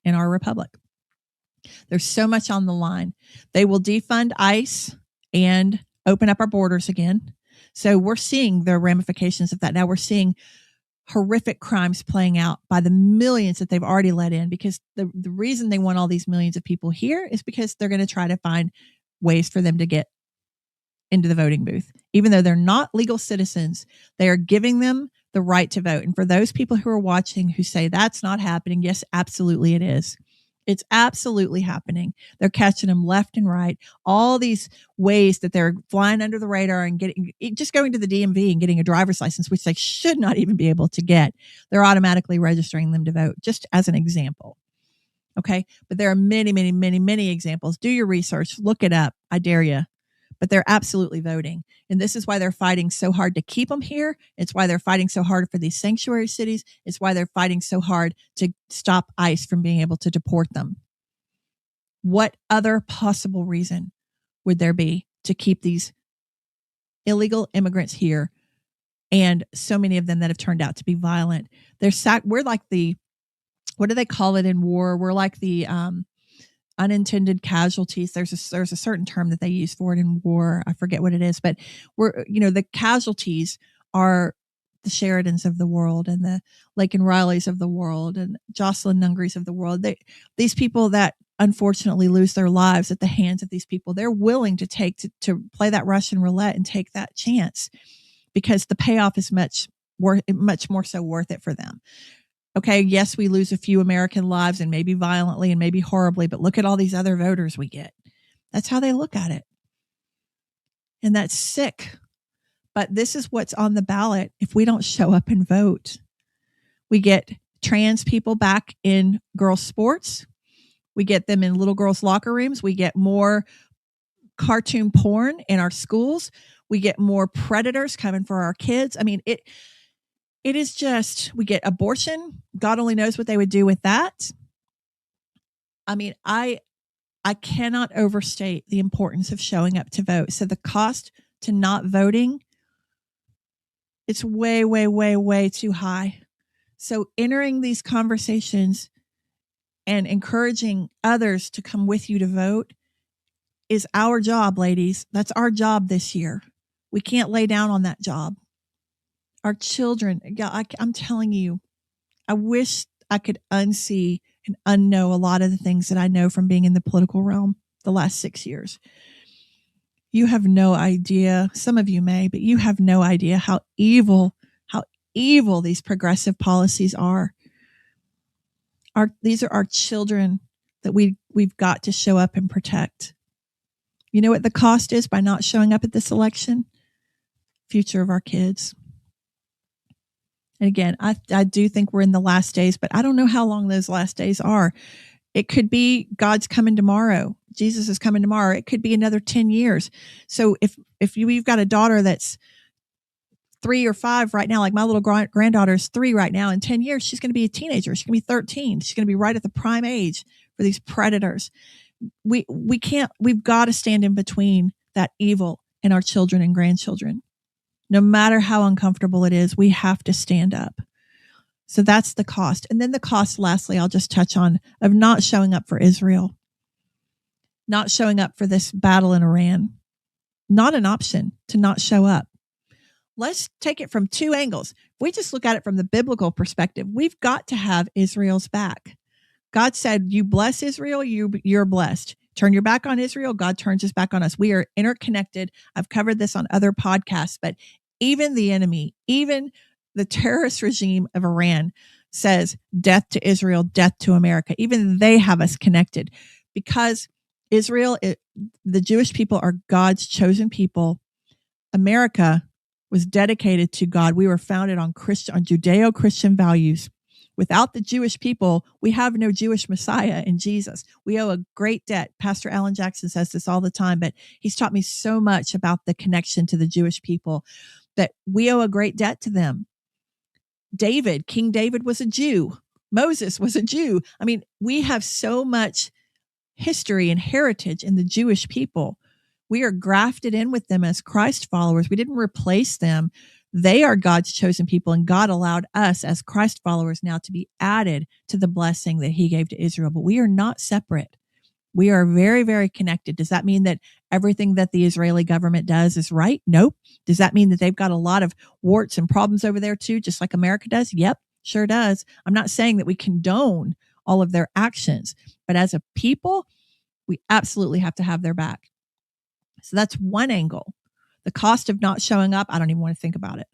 S1: republic. There's so much on the line. They will defund ICE and open up our borders again. So we're seeing the ramifications of that. Now we're seeing horrific crimes playing out by the millions that they've already let in, because the reason they want all these millions of people here is because they're going to try to find ways for them to get into the voting booth. Even though they're not legal citizens, they are giving them the right to vote. And for those people who are watching who say that's not happening, yes, absolutely it is. It's absolutely happening. They're catching them left and right. All these ways that they're flying under the radar and just going to the DMV and getting a driver's license, which they should not even be able to get. They're automatically registering them to vote, just as an example. Okay. But there are many, many, many, many examples. Do your research, look it up. I dare you. But they're absolutely voting. And this is why they're fighting so hard to keep them here. It's why they're fighting so hard for these sanctuary cities. It's why they're fighting so hard to stop ICE from being able to deport them. What other possible reason would there be to keep these illegal immigrants here, and so many of them that have turned out to be violent? We're like the, what do they call it in war? We're like the unintended casualties. There's a certain term that they use for it in war. I forget what it is, but the casualties are the Sheridans of the world and the Lake and Rileys of the world and Jocelyn Nungaries of the world. These people that unfortunately lose their lives at the hands of these people, they're willing to play that Russian roulette and take that chance because the payoff is much more so worth it for them. Okay, yes, we lose a few American lives and maybe violently and maybe horribly, but look at all these other voters we get. That's how they look at it. And that's sick. But this is what's on the ballot if we don't show up and vote. We get trans people back in girls' sports. We get them in little girls' locker rooms. We get more cartoon porn in our schools. We get more predators coming for our kids. I mean, it is just, we get abortion. God only knows what they would do with that. I mean, I cannot overstate the importance of showing up to vote. So the cost to not voting, it's way, way, way, way too high. So entering these conversations and encouraging others to come with you to vote is our job, ladies. That's our job this year. We can't lay down on that job. Our children, I'm telling you, I wish I could unsee and unknow a lot of the things that I know from being in the political realm the last 6 years. You have no idea. Some of you may, but you have no idea how evil these progressive policies are. These are our children that we've got to show up and protect. You know what the cost is by not showing up at this election? Future of our kids. And again, I do think we're in the last days, but I don't know how long those last days are. It could be God's coming tomorrow. Jesus is coming tomorrow. It could be another 10 years. So if you've got a daughter that's 3 or 5 right now, like my little granddaughter is 3 right now, in 10 years, she's going to be a teenager. She's going to be 13. She's going to be right at the prime age for these predators. We've got to stand in between that evil and our children and grandchildren. No matter how uncomfortable it is, we have to stand up. So that's the cost. And then the cost, lastly, I'll just touch on, of not showing up for Israel, not showing up for this battle in Iran. Not an option to not show up. Let's take it from 2 angles. If we just look at it from the biblical perspective, we've got to have Israel's back. God said, you bless Israel, you're blessed. Turn your back on Israel, God turns his back on us. We are interconnected. I've covered this on other podcasts, but even the enemy, even the terrorist regime of Iran says death to Israel, death to America. Even they have us connected because Israel, the Jewish people are God's chosen people. America was dedicated to God. We were founded on Judeo-Christian values. Without the Jewish people, we have no Jewish Messiah in Jesus. We owe a great debt. Pastor Alan Jackson says this all the time, but he's taught me so much about the connection to the Jewish people that we owe a great debt to them. King David was a Jew. Moses was a Jew. I mean, we have so much history and heritage in the Jewish people. We are grafted in with them as Christ followers. We didn't replace them. They are God's chosen people, and God allowed us as Christ followers now to be added to the blessing that he gave to Israel. But we are not separate. We are very, very connected. Does that mean that everything that the Israeli government does is right? Nope. Does that mean that they've got a lot of warts and problems over there too, just like America does? Yep, sure does. I'm not saying that we condone all of their actions, but as a people, we absolutely have to have their back. So that's one angle. The cost of not showing up, I don't even want to think about it.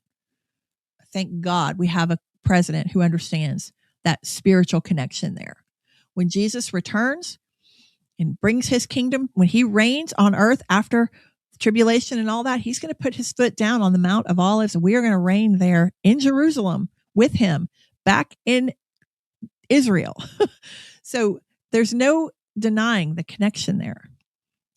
S1: Thank God we have a president who understands that spiritual connection there. When Jesus returns and brings his kingdom, when he reigns on earth after tribulation and all that, he's going to put his foot down on the Mount of Olives, and we are going to reign there in Jerusalem with him back in Israel. So there's no denying the connection there.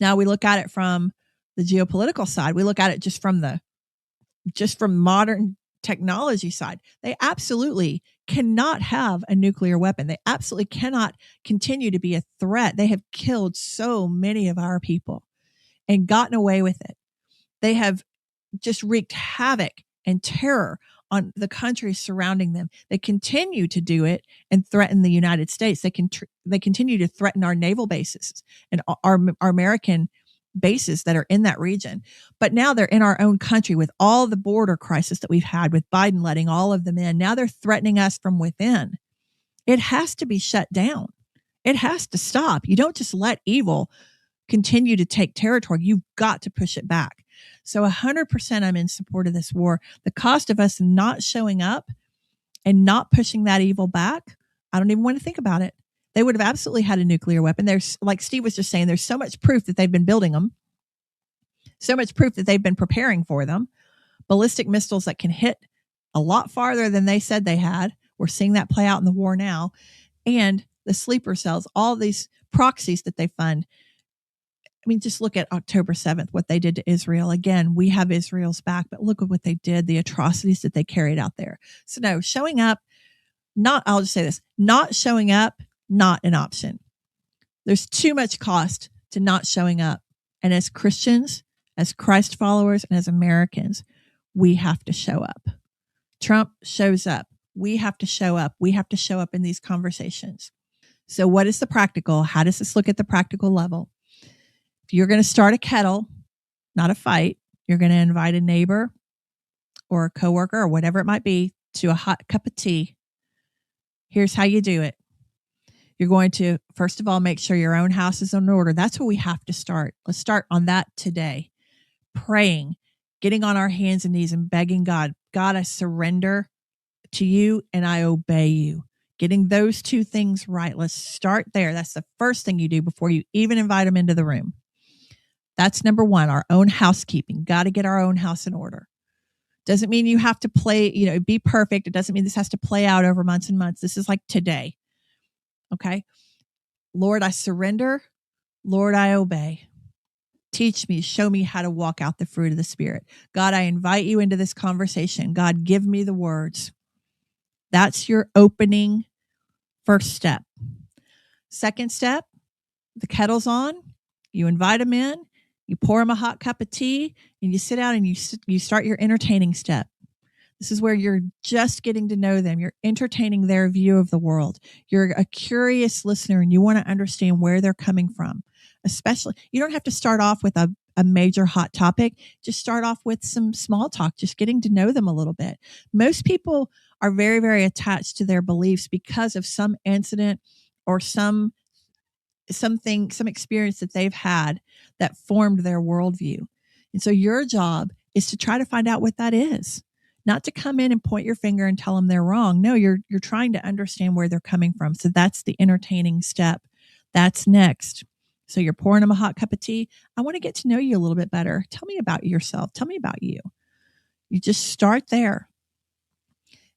S1: Now we look at it from the geopolitical side. We look at it just from modern technology side. They absolutely cannot have a nuclear weapon. They absolutely cannot continue to be a threat. They have killed so many of our people and gotten away with it. They have just wreaked havoc and terror on the countries surrounding them. They continue to do it and threaten the United States. They continue to threaten our naval bases and our American bases that are in that region. But now they're in our own country with all the border crisis that we've had with Biden letting all of them in. Now they're threatening us from within. It has to be shut down. It has to stop. You don't just let evil continue to take territory. You've got to push it back. So 100% I'm in support of this war. The cost of us not showing up and not pushing that evil back, I don't even want to think about it. They would have absolutely had a nuclear weapon. There's, like Steve was just saying, there's so much proof that they've been building them, so much proof that they've been preparing for them. Ballistic missiles that can hit a lot farther than they said they had. We're seeing that play out in the war now. And the sleeper cells, all these proxies that they fund. I mean, just look at October 7th, what they did to Israel. Again, we have Israel's back, but look at what they did, the atrocities that they carried out there. So no, showing up, I'll just say this, not showing up, not an option. There's too much cost to not showing up. And as Christians, as Christ followers, and as Americans, we have to show up. Trump shows up. We have to show up. We have to show up in these conversations. So what is the practical? How does this look at the practical level? If you're going to start a kettle, not a fight, you're going to invite a neighbor or a coworker or whatever it might be to a hot cup of tea. Here's how you do it. You're going to, first of all, make sure your own house is in order. That's where we have to start. Let's start on that today. Praying, getting on our hands and knees and begging God, God, I surrender to you and I obey you. Getting those two things right. Let's start there. That's the first thing you do before you even invite them into the room. That's number one, our own housekeeping. Got to get our own house in order. Doesn't mean you have to be perfect. It doesn't mean this has to play out over months and months. This is like today. Okay. Lord, I surrender. Lord, I obey. Teach me, show me how to walk out the fruit of the Spirit. God, I invite you into this conversation. God, give me the words. That's your opening first step. Second step, the kettle's on. You invite them in. You pour them a hot cup of tea and you sit down and you start your entertaining step. This is where you're just getting to know them. You're entertaining their view of the world. You're a curious listener and you want to understand where they're coming from. Especially, you don't have to start off with a major hot topic. Just start off with some small talk, just getting to know them a little bit. Most people are very, very attached to their beliefs because of some incident or some experience that they've had that formed their worldview. And so your job is to try to find out what that is. Not to come in and point your finger and tell them they're wrong. No, you're trying to understand where they're coming from. So that's the entertaining step. That's next. So you're pouring them a hot cup of tea. I want to get to know you a little bit better. Tell me about yourself. Tell me about you. You just start there.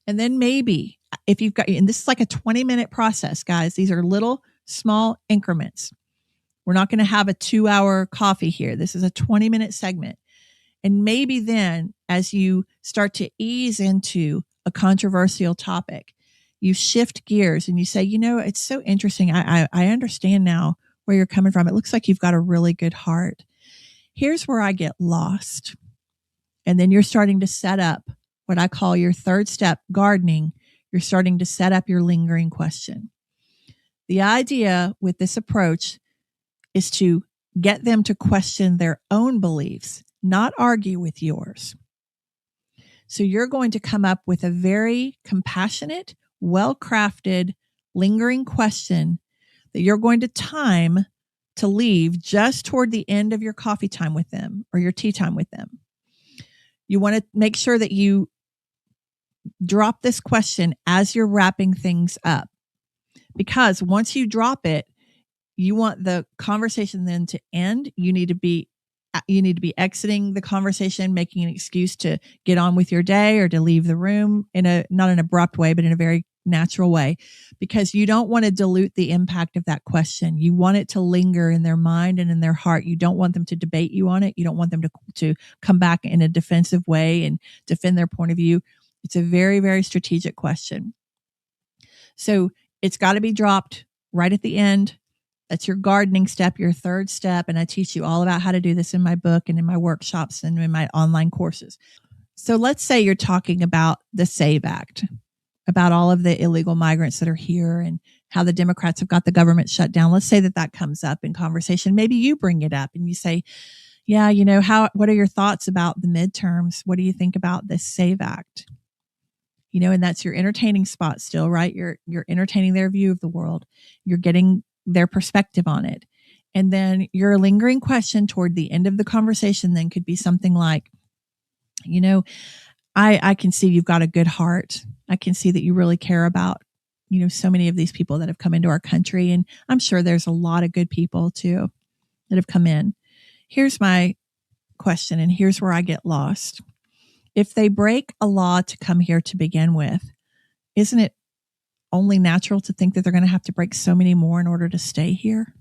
S1: And then maybe if you've got, and this is like a 20-minute process, guys. These are little small increments. We're not going to have a 2-hour coffee here. This is a 20-minute segment. And maybe then as you start to ease into a controversial topic, you shift gears and you say, it's so interesting. I understand now where you're coming from. It looks like you've got a really good heart. Here's where I get lost. And then you're starting to set up what I call your third step, gardening. You're starting to set up your lingering question. The idea with this approach is to get them to question their own beliefs, not argue with yours. So you're going to come up with a very compassionate, well-crafted, lingering question that you're going to time to leave just toward the end of your coffee time with them or your tea time with them. You want to make sure that you drop this question as you're wrapping things up, because once you drop it, you want the conversation then to end. You need to be exiting the conversation, making an excuse to get on with your day or to leave the room in not an abrupt way, but in a very natural way, because you don't want to dilute the impact of that question. You want it to linger in their mind and in their heart. You don't want them to debate you on it. You don't want them to come back in a defensive way and defend their point of view. It's a very, very strategic question. So it's got to be dropped right at the end. That's your gardening step, your third step. And I teach you all about how to do this in my book and in my workshops and in my online courses. So let's say you're talking about the SAVE Act, about all of the illegal migrants that are here and how the Democrats have got the government shut down. Let's say that comes up in conversation. Maybe you bring it up and you say, yeah, what are your thoughts about the midterms? What do you think about this SAVE Act? And that's your entertaining spot still, right? You're entertaining their view of the world. You're getting their perspective on it. And then your lingering question toward the end of the conversation then could be something like, I can see you've got a good heart. I can see that you really care about, so many of these people that have come into our country. And I'm sure there's a lot of good people too that have come in. Here's my question, and here's where I get lost. If they break a law to come here to begin with, isn't it only natural to think that they're going to have to break so many more in order to stay here?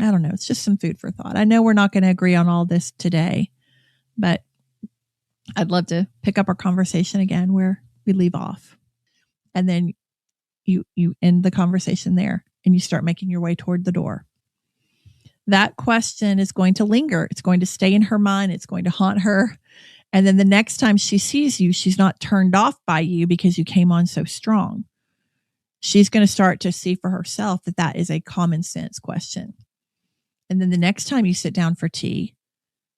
S1: I don't know. It's just some food for thought. I know we're not going to agree on all this today, but I'd love to pick up our conversation again where we leave off. And then you end the conversation there and you start making your way toward the door. That question is going to linger. It's going to stay in her mind. It's going to haunt her. And then the next time she sees you, she's not turned off by you because you came on so strong. She's going to start to see for herself that is a common sense question. And then the next time you sit down for tea,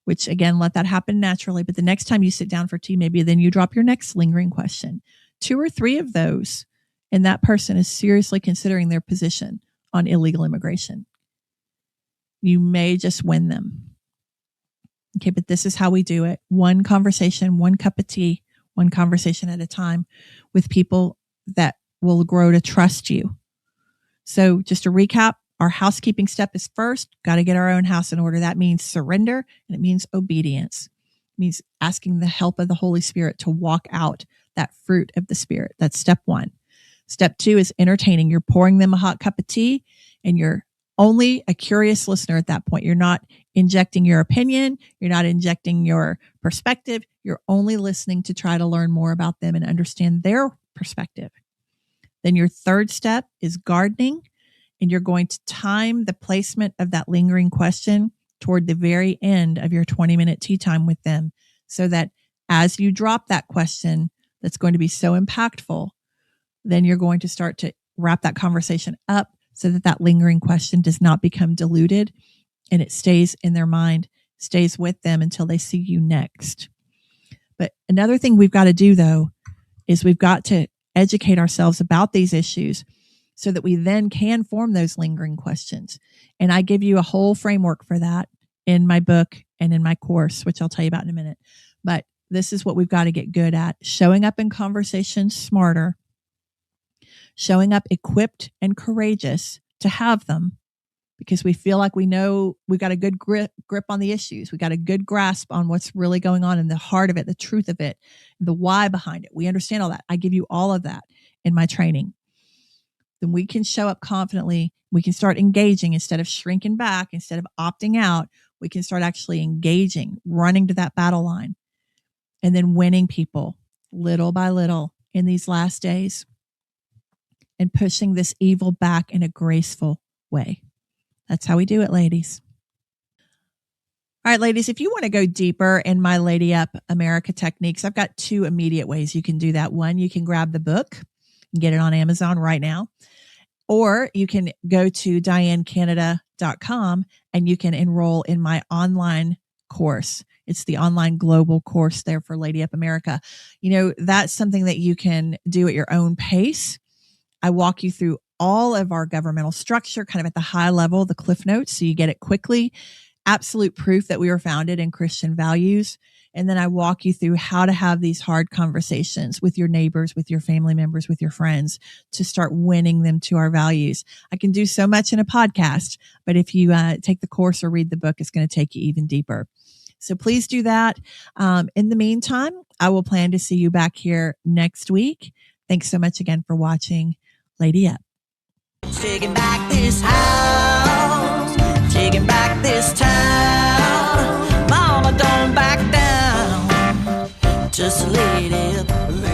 S1: which again, let that happen naturally. But the next time you sit down for tea, maybe then you drop your next lingering question. 2 or 3 of those, and that person is seriously considering their position on illegal immigration. You may just win them. Okay, but this is how we do it. One conversation, one cup of tea, one conversation at a time with people that will grow to trust you. So just to recap, our housekeeping step is first, got to get our own house in order. That means surrender and it means obedience. It means asking the help of the Holy Spirit to walk out that fruit of the Spirit. That's step 1. Step 2 is entertaining. You're pouring them a hot cup of tea and you're only a curious listener at that point. You're not injecting your opinion. You're not injecting your perspective. You're only listening to try to learn more about them and understand their perspective. Then your third step is gardening, and you're going to time the placement of that lingering question toward the very end of your 20-minute tea time with them so that as you drop that question that's going to be so impactful, then you're going to start to wrap that conversation up so that lingering question does not become diluted and it stays in their mind, stays with them until they see you next. But another thing we've got to do, though, is we've got to educate ourselves about these issues so that we then can form those lingering questions. And I give you a whole framework for that in my book and in my course, which I'll tell you about in a minute. But this is what we've got to get good at: showing up in conversations smarter, showing up equipped and courageous to have them, because we feel like we know we got a good grip on the issues. We got a good grasp on what's really going on in the heart of it, the truth of it, the why behind it. We understand all that. I give you all of that in my training. Then we can show up confidently. We can start engaging instead of shrinking back, instead of opting out. We can start actually engaging, running to that battle line, and then winning people little by little in these last days and pushing this evil back in a graceful way. That's how we do it, ladies. All right, ladies, if you want to go deeper in my Lady Up America techniques, I've got 2 immediate ways you can do that. One, you can grab the book and get it on Amazon right now. Or you can go to dianecanada.com and you can enroll in my online course. It's the online global course there for Lady Up America. That's something that you can do at your own pace. I walk you through all of our governmental structure, kind of at the high level, the cliff notes, so you get it quickly. Absolute proof that we were founded in Christian values. And then I walk you through how to have these hard conversations with your neighbors, with your family members, with your friends to start winning them to our values. I can do so much in a podcast, but if you take the course or read the book, it's going to take you even deeper. So please do that. In the meantime, I will plan to see you back here next week. Thanks so much again for watching Lady Up.
S2: Taking back this house, taking back this town. Mama, don't back down. Just a lady up.